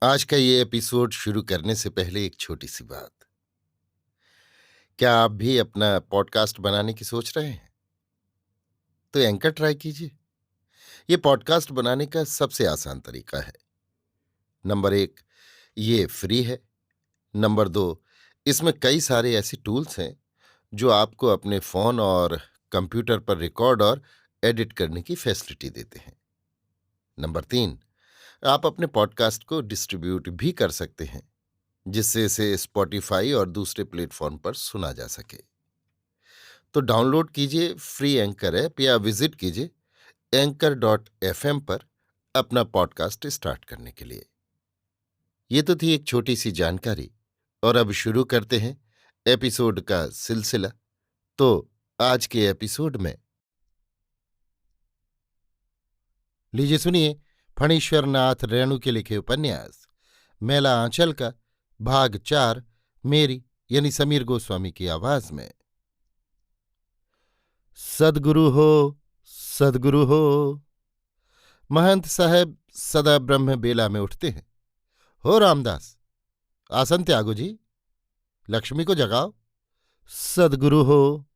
आज का ये एपिसोड शुरू करने से पहले एक छोटी सी बात। क्या आप भी अपना पॉडकास्ट बनाने की सोच रहे हैं? तो एंकर ट्राई कीजिए। ये पॉडकास्ट बनाने का सबसे आसान तरीका है। नंबर 1, ये फ्री है। नंबर 2, इसमें कई सारे ऐसे टूल्स हैं जो आपको अपने फोन और कंप्यूटर पर रिकॉर्ड और एडिट करने की फैसिलिटी देते हैं। नंबर 3, आप अपने पॉडकास्ट को डिस्ट्रीब्यूट भी कर सकते हैं, जिससे इसे स्पॉटिफाई और दूसरे प्लेटफॉर्म पर सुना जा सके। तो डाउनलोड कीजिए फ्री एंकर ऐप या विजिट कीजिए anchor.fm पर अपना पॉडकास्ट स्टार्ट करने के लिए। ये तो थी एक छोटी सी जानकारी, और अब शुरू करते हैं एपिसोड का सिलसिला। तो आज के एपिसोड में लीजिए सुनिए फणीश्वर नाथ रेणु के लिखे उपन्यास मैला आंचल का भाग 4, मेरी यानी समीर गोस्वामी की आवाज में। सद्गुरु हो, सद्गुरु हो। महंत साहब सदा ब्रह्म बेला में उठते हैं। हो रामदास, आसन त्यागो जी, लक्ष्मी को जगाओ। सद्गुरु हो,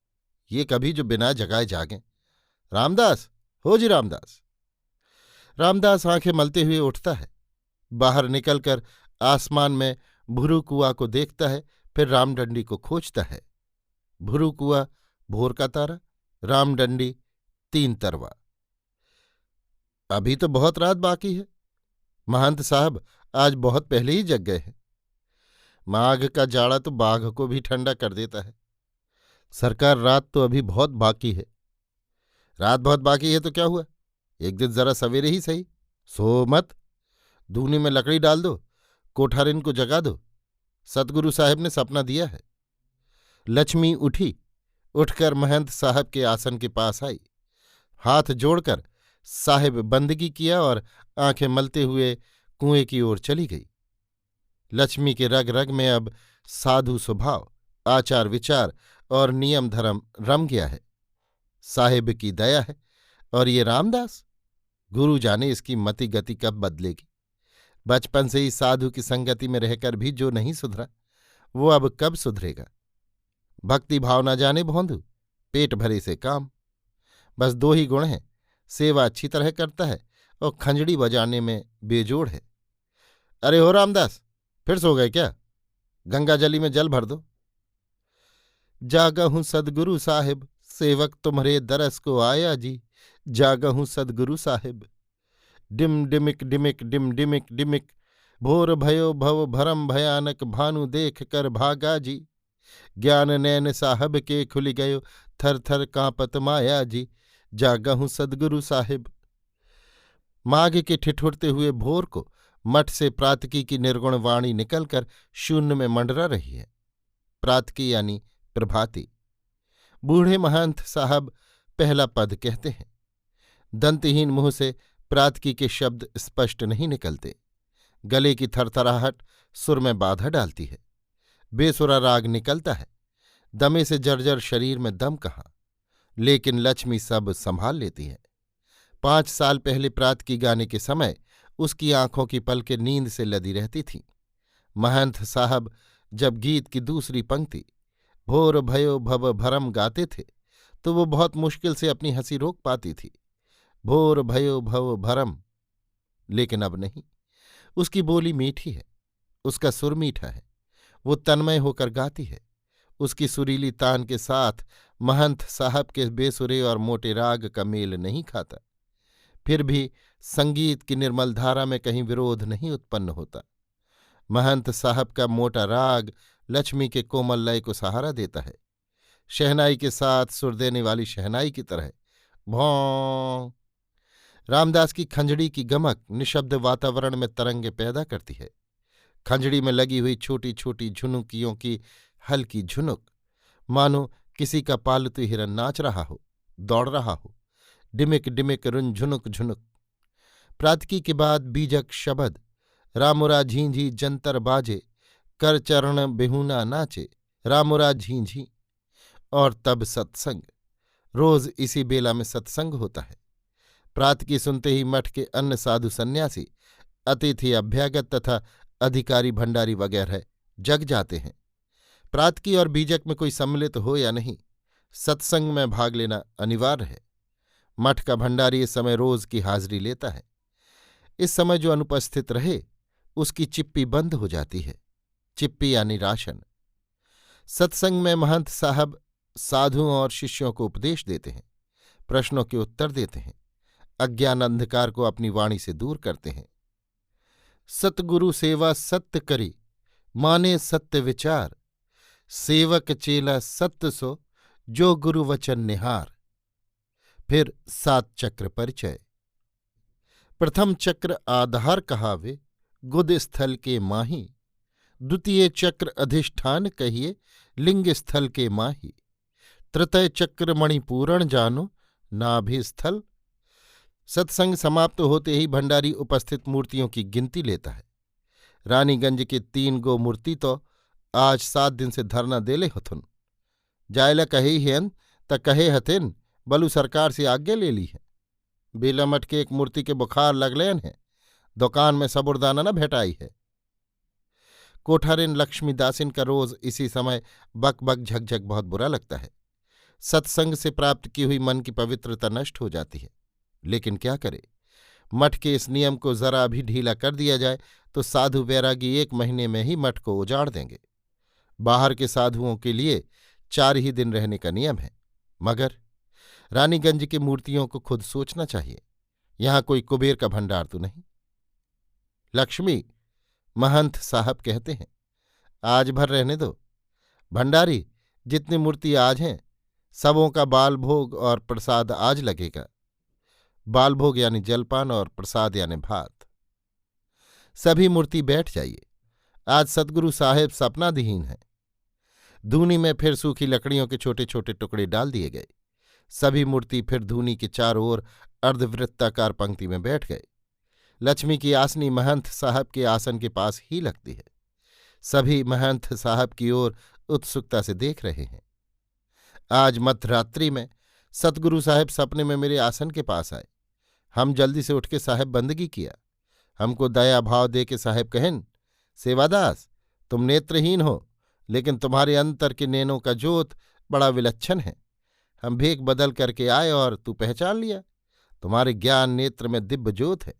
ये कभी जो बिना जगाए जागें। रामदास, हो जी रामदास। रामदास आंखें मलते हुए उठता है, बाहर निकलकर आसमान में भुरु कुआ को देखता है, फिर रामडंडी को खोजता है। भुरु कुआ भोर का तारा, रामडंडी तीन तरवा। अभी तो बहुत रात बाकी है। महंत साहब आज बहुत पहले ही जग गए हैं। माघ का जाड़ा तो बाघ को भी ठंडा कर देता है। सरकार, रात तो अभी बहुत बाकी है। रात बहुत बाकी है तो क्या हुआ, एक दिन जरा सवेरे ही सही। सो मत, दूनी में लकड़ी डाल दो, कोठारिन को जगा दो। सतगुरु साहब ने सपना दिया है। लक्ष्मी उठी, उठकर महंत साहब के आसन के पास आई, हाथ जोड़कर साहिब बंदगी किया और आंखें मलते हुए कुएं की ओर चली गई। लक्ष्मी के रग रग में अब साधु स्वभाव, आचार विचार और नियम धर्म रम गया है। साहिब की दया है, और ये रामदास, गुरु जाने इसकी मति गति कब बदलेगी। बचपन से ही साधु की संगति में रहकर भी जो नहीं सुधरा, वो अब कब सुधरेगा। भक्ति भाव न जाने भोंदू, पेट भरे से काम। बस दो ही गुण हैं, सेवा अच्छी तरह करता है और खंजड़ी बजाने में बेजोड़ है। अरे हो रामदास, फिर सो गए क्या? गंगा जली में जल भर दो। जागा हूं सदगुरु साहिब, सेवक तुम्हारे दरस को आया जी। जागा हूं सदगुरु साहिब। डिम डिमिक डिमिक डिम डिमिक डिमिक, भोर भयो भव भरम भयानक, भानु देख कर भागा जी। ज्ञान नैन साहब के खुल गयो, थर थर कांपत माया जी। जागा हूं सदगुरु साहिब। माघ के ठिठुरते हुए भोर को मठ से प्रातकी की निर्गुण वाणी निकलकर शून्य में मंडरा रही है। प्रातकी यानी प्रभाती। बूढ़े महंत साहब पहला पद कहते हैं। दंतहीन मुंह से प्रातकी के शब्द स्पष्ट नहीं निकलते। गले की थरथराहट सुर में बाधा डालती है। बेसुरा राग निकलता है। दमे से जर्जर शरीर में दम कहाँ, लेकिन लक्ष्मी सब संभाल लेती है। 5 साल पहले प्रातकी गाने के समय उसकी आंखों की पलकें नींद से लदी रहती थीं। महंत साहब जब गीत की दूसरी पंक्ति भोर भयो भव भरम गाते थे, तो वो बहुत मुश्किल से अपनी हंसी रोक पाती थी। भोर भयो भव भरम। लेकिन अब नहीं। उसकी बोली मीठी है, उसका सुर मीठा है, वो तन्मय होकर गाती है। उसकी सुरीली तान के साथ महंत साहब के बेसुरे और मोटे राग का मेल नहीं खाता। फिर भी संगीत की निर्मल धारा में कहीं विरोध नहीं उत्पन्न होता। महंत साहब का मोटा राग लक्ष्मी के कोमल लय को सहारा देता है, शहनाई के साथ सुर देने वाली शहनाई की तरह। भौं। रामदास की खंजड़ी की गमक निशब्द वातावरण में तरंगे पैदा करती है। खंजड़ी में लगी हुई छोटी छोटी झुनुकियों की हल्की झुनुक, मानो किसी का पालतू हिरन नाच रहा हो, दौड़ रहा हो। डिमिक डिमिक रुन झुनुक झुनुक। प्रातकी के बाद बीजक शबद, रामुरा झींझी जंतर बाजे, कर चरण बेहुना नाचे, रामुरा झींझी। और तब सत्संग। रोज इसी बेला में सत्संग होता है। प्रातकी सुनते ही मठ के अन्य साधु सन्यासी अतिथि अभ्यागत तथा अधिकारी भंडारी वगैरह जग जाते हैं। प्रातकी और बीजक में कोई सम्मिलित हो या नहीं, सत्संग में भाग लेना अनिवार्य है। मठ का भंडारी इस समय रोज की हाजिरी लेता है। इस समय जो अनुपस्थित रहे उसकी चिप्पी बंद हो जाती है। चिप्पी यानी राशन। सत्संग में महंत साहब साधुओं और शिष्यों को उपदेश देते हैं, प्रश्नों के उत्तर देते हैं, अज्ञान अंधकार को अपनी वाणी से दूर करते हैं। सतगुरु सेवा सत्य करी, माने सत्य विचार, सेवक चेला सत्य सो, जो गुरु वचन निहार। फिर 7 चक्र परिचय। प्रथम चक्र आधार कहावे, गुद स्थल के माही। द्वितीय चक्र अधिष्ठान कहिए, लिंग स्थल के माही। तृतीय चक्र मणिपूरण जानो, नाभि स्थल। सत्संग समाप्त होते ही भंडारी उपस्थित मूर्तियों की गिनती लेता है। रानीगंज के 3 गो मूर्ति तो आज 7 दिन से धरना देले हथुन। जायला कहे हेन त कहे हथिन, बलू सरकार से आज्ञा ले ली है। बेला मठ के एक मूर्ति के बुखार लगलेन है, दुकान में सबुरदाना न भेटाई है। कोठारिन लक्ष्मीदासिन का रोज इसी समय बक बक झकझक बहुत बुरा लगता है। सत्संग से प्राप्त की हुई मन की पवित्रता नष्ट हो जाती है। लेकिन क्या करे, मठ के इस नियम को जरा भी ढीला कर दिया जाए तो साधु वैरागी 1 महीने में ही मठ को उजाड़ देंगे। बाहर के साधुओं के लिए 4 ही दिन रहने का नियम है। मगर रानीगंज की मूर्तियों को खुद सोचना चाहिए, यहां कोई कुबेर का भंडार तो नहीं। लक्ष्मी, महंत साहब कहते हैं, आज भर रहने दो। भंडारी, जितनी मूर्ति आज हैं सबों का बाल भोग और प्रसाद आज लगेगा। बाल भोग यानी जलपान और प्रसाद यानी भात। सभी मूर्ति बैठ जाइए। आज सतगुरु साहेब सपनाधीन हैं। धूनी में फिर सूखी लकड़ियों के छोटे छोटे टुकड़े डाल दिए गए। सभी मूर्ति फिर धूनी के चारों ओर अर्धवृत्ताकार पंक्ति में बैठ गए। लक्ष्मी की आसनी महंत साहब के आसन के पास ही लगती है। सभी महंत साहब की ओर उत्सुकता से देख रहे हैं। आज मध्यरात्रि में सतगुरु साहेब सपने में मेरे आसन के पास आए। हम जल्दी से उठ के साहेब बंदगी किया। हमको दया भाव दे के साहेब कहन, सेवादास, तुम नेत्रहीन हो, लेकिन तुम्हारे अंतर के नैनों का जोत बड़ा विलक्षण है। हम भेख बदल करके आए और तू पहचान लिया। तुम्हारे ज्ञान नेत्र में दिव्य जोत है।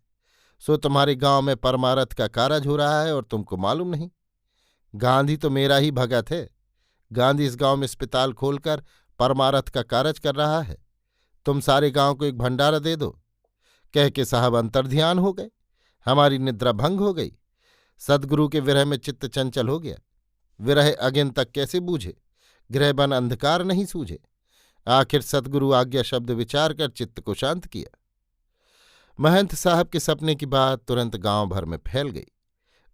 सो तुम्हारे गांव में परमारथ का कारज हो रहा है और तुमको मालूम नहीं। गांधी तो मेरा ही भगत है। गांधी इस गांव में अस्पताल खोलकर परमारथ का कारज कर रहा है। तुम सारे गांव को एक भंडारा दे दो। कह के साहब अंतर्ध्यान हो गए। हमारी निद्रा भंग हो गई। सद्गुरु के विरह में चित्त चंचल हो गया। विरह अगिन तक कैसे बूझे, गृहबन अंधकार नहीं सूझे। आखिर सद्गुरु आज्ञा शब्द विचार कर चित्त को शांत किया। महंत साहब के सपने की बात तुरंत गांव भर में फैल गई।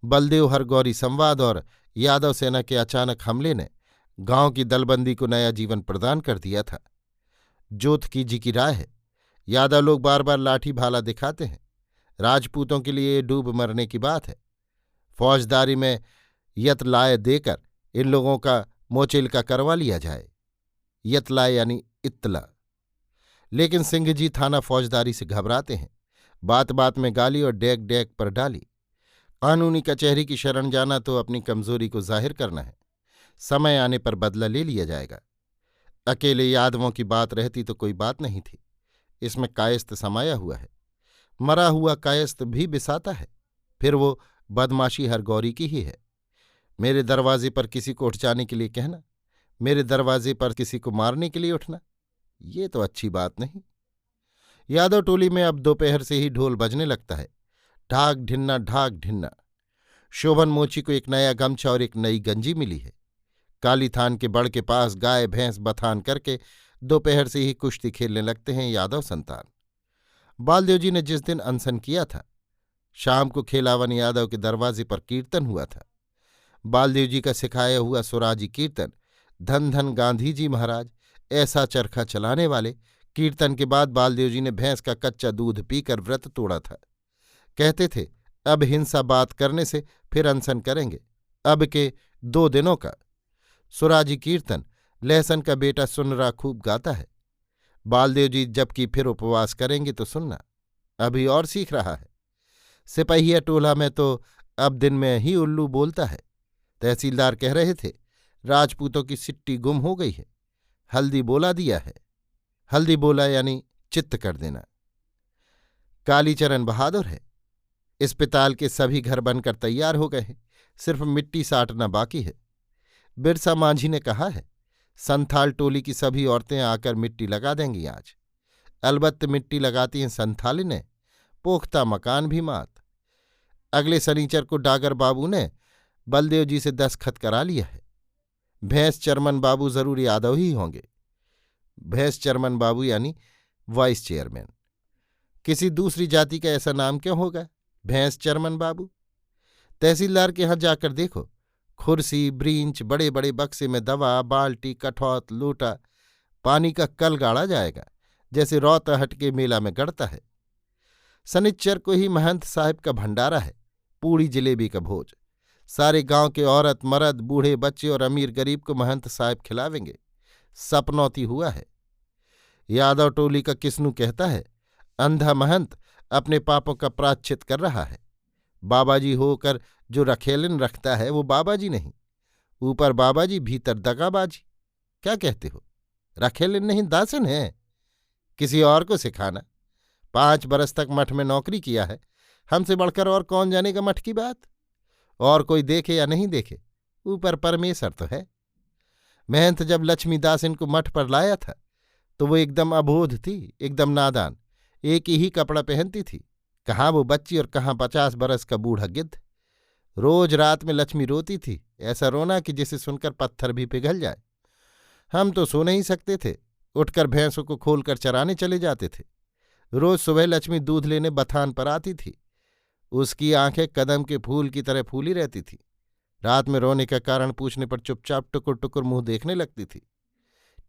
बलदेव हरगौरी संवाद और यादव सेना के अचानक हमले ने गांव की दलबंदी को नया जीवन प्रदान कर दिया था। जोतकी जी की राय है, यादव लोग बार बार लाठी भाला दिखाते हैं। राजपूतों के लिए डूब मरने की बात है। फौजदारी में यतलाय देकर इन लोगों का मोचेलका करवा लिया जाए। यतलाय यानी इत्तला। लेकिन सिंह जी थाना फौजदारी से घबराते हैं। बात बात में गाली और डेक डेक पर डाली। कानूनी कचहरी की शरण जाना तो अपनी कमजोरी को जाहिर करना है। समय आने पर बदला ले लिया जाएगा। अकेले यादवों की बात रहती तो कोई बात नहीं थी। इसमें कायस्थ समाया हुआ है। मरा हुआ कायस्थ भी बिसाता है। फिर वो बदमाशी हरगौरी की ही है। मेरे दरवाजे पर किसी को उठ जाने के लिए कहना, मेरे दरवाजे पर किसी को मारने के लिए उठना, ये तो अच्छी बात नहीं। यादव टोली में अब दोपहर से ही ढोल बजने लगता है। ढाक ढिन्ना ढाक ढिन्ना। शोभन मोची को एक नया गमछा और एक नई गंजी मिली है। काली थान के बड़ के पास गाय भैंस बथान करके दोपहर से ही कुश्ती खेलने लगते हैं यादव संतान। बालदेव जी ने जिस दिन अनशन किया था, शाम को खेलावन यादव के दरवाजे पर कीर्तन हुआ था। बालदेव जी का सिखाया हुआ सुराजी कीर्तन, धन धन गांधी जी महाराज, ऐसा चरखा चलाने वाले कीर्तन के बाद बालदेव जी ने भैंस का कच्चा दूध पीकर व्रत तोड़ा था। कहते थे, अब हिंसा बात करने से फिर अनशन करेंगे। अब के 2 दिनों का सुराजी कीर्तन लहसन का बेटा सुनरा खूब गाता है। बालदेव जी जबकि फिर उपवास करेंगे तो सुनना, अभी और सीख रहा है। सिपहिया टोला में तो अब दिन में ही उल्लू बोलता है। तहसीलदार कह रहे थे राजपूतों की सिट्टी गुम हो गई है, हल्दी बोला दिया है। हल्दी बोला यानी चित्त कर देना। कालीचरण बहादुर है। अस्पताल के सभी घर बनकर तैयार हो गए हैं, सिर्फ मिट्टी साटना बाकी है। बिरसा मांझी ने कहा है संथाल टोली की सभी औरतें आकर मिट्टी लगा देंगी आज। अलबत्त मिट्टी लगाती हैं संथाली ने, पोख्ता मकान भी मात। अगले शनिचर को डागर बाबू ने बलदेव जी से दस्तखत करा लिया है। भैंस चरमन बाबू जरूर यादव ही होंगे। भैंस चरमन बाबू यानी वाइस चेयरमैन। किसी दूसरी जाति का ऐसा नाम क्यों होगा भैंस चरमन बाबू? तहसीलदार के यहां जाकर देखो, खुर्सी ब्रींच, बड़े बड़े बक्से में दवा, बाल्टी, कठौत, लोटा, पानी का कल गाड़ा जाएगा जैसे रौतहट के मेला में गड़ता है। शनिच्चर को ही महंत साहब का भंडारा है, पूड़ी जलेबी का भोज। सारे गांव के औरत मर्द, बूढ़े बच्चे और अमीर गरीब को महंत साहब खिलावेंगे। सपनौती हुआ है। यादव टोली का किस्नू कहता है अंधा महंत अपने पापों का प्रायश्चित कर रहा है। बाबाजी होकर जो रखेलन रखता है वो बाबाजी नहीं, ऊपर बाबाजी भीतर दगाबाजी। क्या कहते हो? रखेलन नहीं दासन है। किसी और को सिखाना। 5 बरस तक मठ में नौकरी किया है, हमसे बढ़कर और कौन जानेगा मठ की बात? और कोई देखे या नहीं देखे, ऊपर परमेश्वर तो है। महंत जब लक्ष्मीदास इनको मठ पर लाया था तो वो एकदम अबोध थी, एकदम नादान, एक ही कपड़ा पहनती थी। कहाँ वो बच्ची और कहाँ 50 बरस का बूढ़ा गिद्ध। रोज रात में लक्ष्मी रोती थी, ऐसा रोना कि जिसे सुनकर पत्थर भी पिघल जाए। हम तो सो नहीं सकते थे, उठकर भैंसों को खोलकर चराने चले जाते थे। रोज सुबह लक्ष्मी दूध लेने बथान पर आती थी। उसकी आंखें कदम के फूल की तरह फूली रहती थी। रात में रोने का कारण पूछने पर चुपचाप टुकुर टुकुर मुंह देखने लगती थी,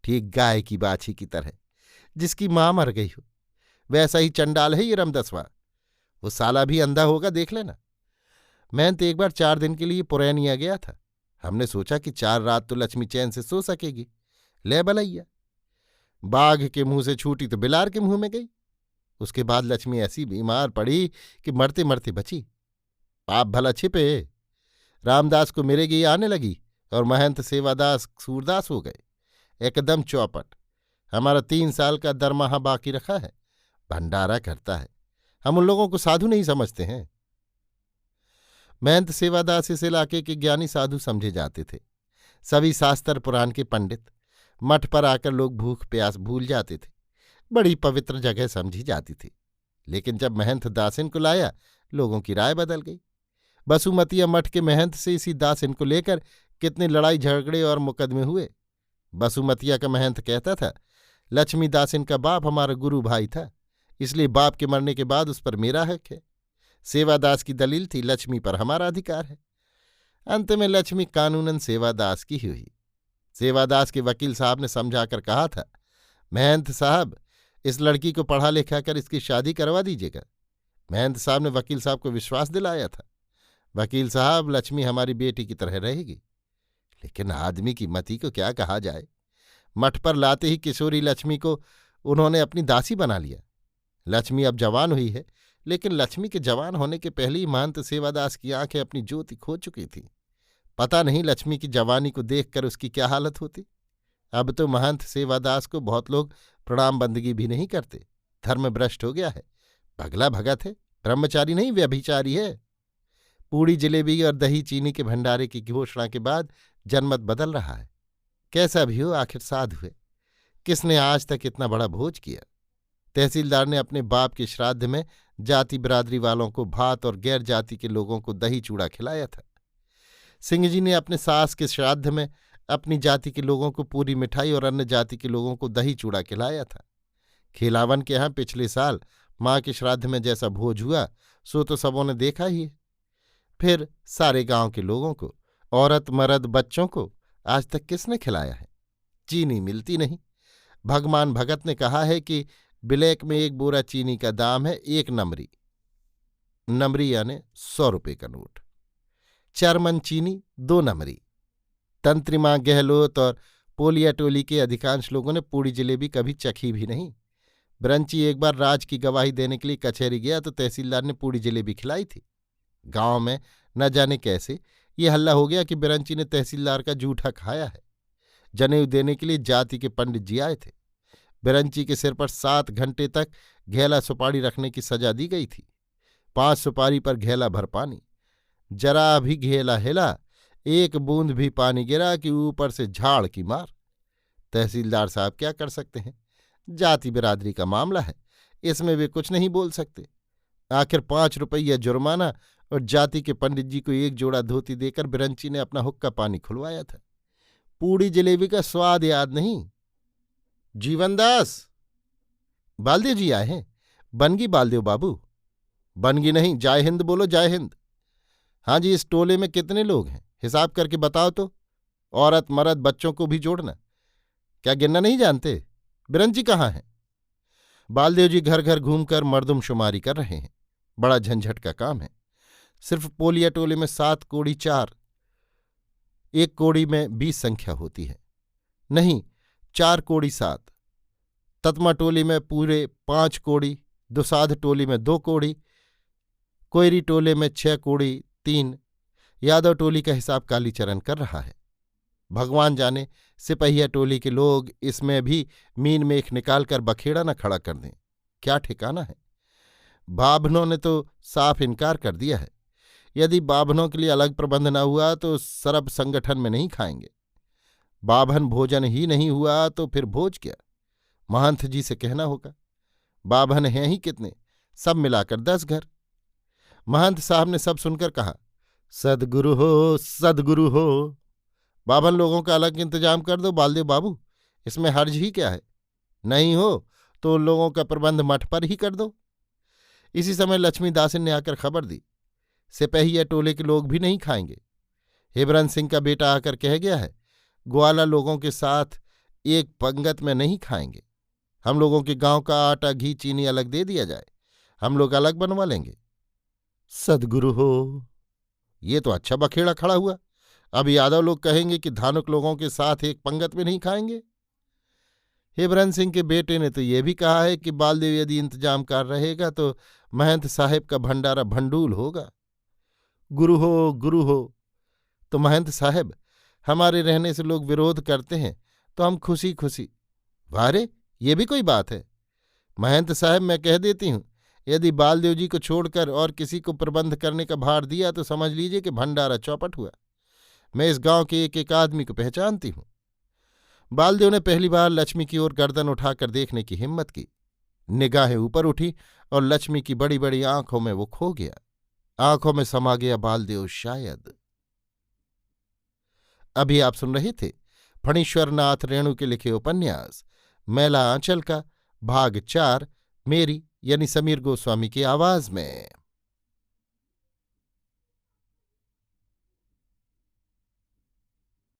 ठीक गाय की बाछी की तरह जिसकी मां मर गई हो। वैसा ही चंडाल है ये रमदसवा। वो साला भी अंधा होगा, देख लेना। मैं तो एक बार 4 दिन के लिए पुरैनिया गया था। हमने सोचा कि 4 रात तो लक्ष्मी चैन से सो सकेगी। ले भलैया, बाघ के मुंह से छूटी तो बिलार के मुंह में गई। उसके बाद लक्ष्मी ऐसी बीमार पड़ी कि मरते मरते बची। पाप भला छिपे। रामदास को मिरेगी आने लगी और महंत सेवादास सूरदास हो गए, एकदम चौपट। हमारा 3 साल का दरमाहा बाकी रखा है, भंडारा करता है। हम उन लोगों को साधु नहीं समझते हैं। महंत सेवादास इस इलाके के ज्ञानी साधु समझे जाते थे। सभी शास्त्र पुराण के पंडित। मठ पर आकर लोग भूख प्यास भूल जाते थे। बड़ी पवित्र जगह समझी जाती थी। लेकिन जब महंत दासिन को लाया, लोगों की राय बदल गई। बसुमतिया मठ के महंत से इसी दासिन को लेकर कितने लड़ाई झगड़े और मुकदमे हुए। बसुमतिया का महंत कहता था लक्ष्मी दासिन का बाप हमारा गुरु भाई था, इसलिए बाप के मरने के बाद उस पर मेरा हक है। सेवादास की दलील थी लक्ष्मी पर हमारा अधिकार है। अंत में लक्ष्मी कानूनन सेवादास की ही हुई। सेवादास के वकील साहब ने समझाकर कहा था महंत साहब, इस लड़की को पढ़ा लिखा कर इसकी शादी करवा दीजिएगा। महंत साहब ने वकील साहब को विश्वास दिलाया था, वकील साहब लक्ष्मी हमारी बेटी की तरह रहेगी। लेकिन आदमी की मति को क्या कहा जाए। मठ पर लाते ही किशोरी लक्ष्मी को उन्होंने अपनी दासी बना लिया। लक्ष्मी अब जवान हुई है, लेकिन लक्ष्मी के जवान होने के पहले ही महंत सेवादास की आंखें अपनी ज्योति खो चुकी थीं। पता नहीं लक्ष्मी की जवानी को देखकर उसकी क्या हालत होती। अब तो महंत सेवादास को बहुत लोग प्रणाम बंदगी भी नहीं करते। धर्म भ्रष्ट हो गया है। भगला भगत है, ब्रह्मचारी नहीं व्यभिचारी है। पूड़ी जलेबी और दही चीनी के भंडारे की घोषणा के बाद जनमत बदल रहा है। कैसा भी हो, आखिर साधु है। किसने आज तक इतना बड़ा भोज किया? तहसीलदार ने अपने बाप के श्राद्ध में जाति बिरादरी वालों को भात और गैर जाति के लोगों को दही चूड़ा खिलाया था। सिंह जी ने अपने सास के श्राद्ध में अपनी जाति के लोगों को पूरी मिठाई और अन्य जाति के लोगों को दही चूड़ा खिलाया था। खिलावन के यहाँ पिछले साल माँ के श्राद्ध में जैसा भोज हुआ सो तो सबों ने देखा ही है। फिर सारे गांव के लोगों को, औरत मर्द बच्चों को आज तक किसने खिलाया है? चीनी मिलती नहीं। भगवान भगत ने कहा है कि ब्लैक में 1 बोरा चीनी का दाम है 1 नमरी। नमरी यानी 100 रुपये का नोट। चरमन चीनी 2 नमरी। तंत्रिमा गहलोत और पोलिया टोली के अधिकांश लोगों ने पूड़ी जलेबी कभी चखी भी नहीं। बिरंची एक बार राज की गवाही देने के लिए कचहरी गया तो तहसीलदार ने पूड़ी जलेबी खिलाई थी। गांव में न जाने कैसे ये हल्ला हो गया कि बिरंची ने तहसीलदार का जूठा खाया है। जनेऊ देने के लिए जाति के पंडित जी आए थे। बिरंची के सिर पर 7 घंटे तक घेला सुपारी रखने की सजा दी गई थी। 5 सुपारी पर घेला भर पानी। जरा भी घेला हिला, एक बूंद भी पानी गिरा कि ऊपर से झाड़ की मार। तहसीलदार साहब क्या कर सकते हैं? जाति बिरादरी का मामला है, इसमें वे कुछ नहीं बोल सकते। आखिर 5 रुपया जुर्माना और जाति के पंडित जी को 1 जोड़ा धोती देकर बिरंची ने अपना हुक्का पानी खुलवाया था। पूड़ी जलेबी का स्वाद याद नहीं? जीवनदास, बालदेव जी आए हैं। बनगी बालदेव बाबू। बनगी नहीं, जय हिंद बोलो, जय हिंद। हाँ जी, इस टोले में कितने लोग हैं? हिसाब करके बताओ तो। औरत मर्द बच्चों को भी जोड़ना। क्या गिनना नहीं जानते? बिरंची कहाँ है? बालदेव जी घर घर घूमकर मर्दमशुमारी कर रहे हैं। बड़ा झंझट का काम है। सिर्फ पोलिया टोले में 7 कोड़ी 4, 1 कोड़ी में 20 संख्या होती है। नहीं, 4 कोड़ी 7। ततमा टोली में पूरे 5 कोड़ी, दुसाध टोली में 2 कोड़ी, कोयरी टोले में 6 कोड़ी 3। यादव टोली का हिसाब कालीचरण कर रहा है। भगवान जाने सिपहिया टोली के लोग इसमें भी मीन मेख निकालकर बखेड़ा न खड़ा कर दें। क्या ठिकाना है? बाभनों ने तो साफ इनकार कर दिया है। यदि बाभनों के लिए अलग प्रबंध न हुआ तो सरब संगठन में नहीं खाएंगे। बाभन भोजन ही नहीं हुआ तो फिर भोज क्या? महंत जी से कहना होगा। बाभन हैं ही कितने? सब मिलाकर 10 घर। महंत साहब ने सब सुनकर कहा, सद्गुरु हो, सद्गुरु हो। बाभन लोगों का अलग इंतजाम कर दो बालदेव बाबू, इसमें हर्ज ही क्या है? नहीं हो तो उन लोगों का प्रबंध मठ पर ही कर दो। इसी समय लक्ष्मीदासन ने आकर खबर दी, सिपहिया टोले के लोग भी नहीं खाएंगे। हिबरन सिंह का बेटा आकर कह गया है, ग्वाला लोगों के साथ एक पंगत में नहीं खाएंगे। हम लोगों के गांव का आटा घी चीनी अलग दे दिया जाए, हम लोग अलग बनवा लेंगे। सद्गुरु हो, ये तो अच्छा बखेड़ा खड़ा हुआ। अब यादव लोग कहेंगे कि धानुक लोगों के साथ एक पंगत में नहीं खाएंगे। हिबरन सिंह के बेटे ने तो ये भी कहा है कि बालदेव यदि इंतजाम कर रहेगा तो महंत साहेब का भंडारा भंडूल होगा। गुरु हो, गुरु हो। तो महंत साहब, हमारे रहने से लोग विरोध करते हैं तो हम खुशी खुशी। वारे, ये भी कोई बात है? महंत साहब, मैं कह देती हूं, यदि बालदेव जी को छोड़कर और किसी को प्रबंध करने का भार दिया तो समझ लीजिए कि भंडारा चौपट हुआ। मैं इस गांव के एक एक आदमी को पहचानती हूं। बालदेव ने पहली बार लक्ष्मी की ओर गर्दन उठाकर देखने की हिम्मत की। निगाहें ऊपर उठी और लक्ष्मी की बड़ी बड़ी आंखों में वो खो गया। आंखों में समा गया बालदेव शायद। अभी आप सुन रहे थे फणीश्वरनाथ रेणु के लिखे उपन्यास मैला आंचल का भाग 4, मेरी यानी समीर गोस्वामी की आवाज में।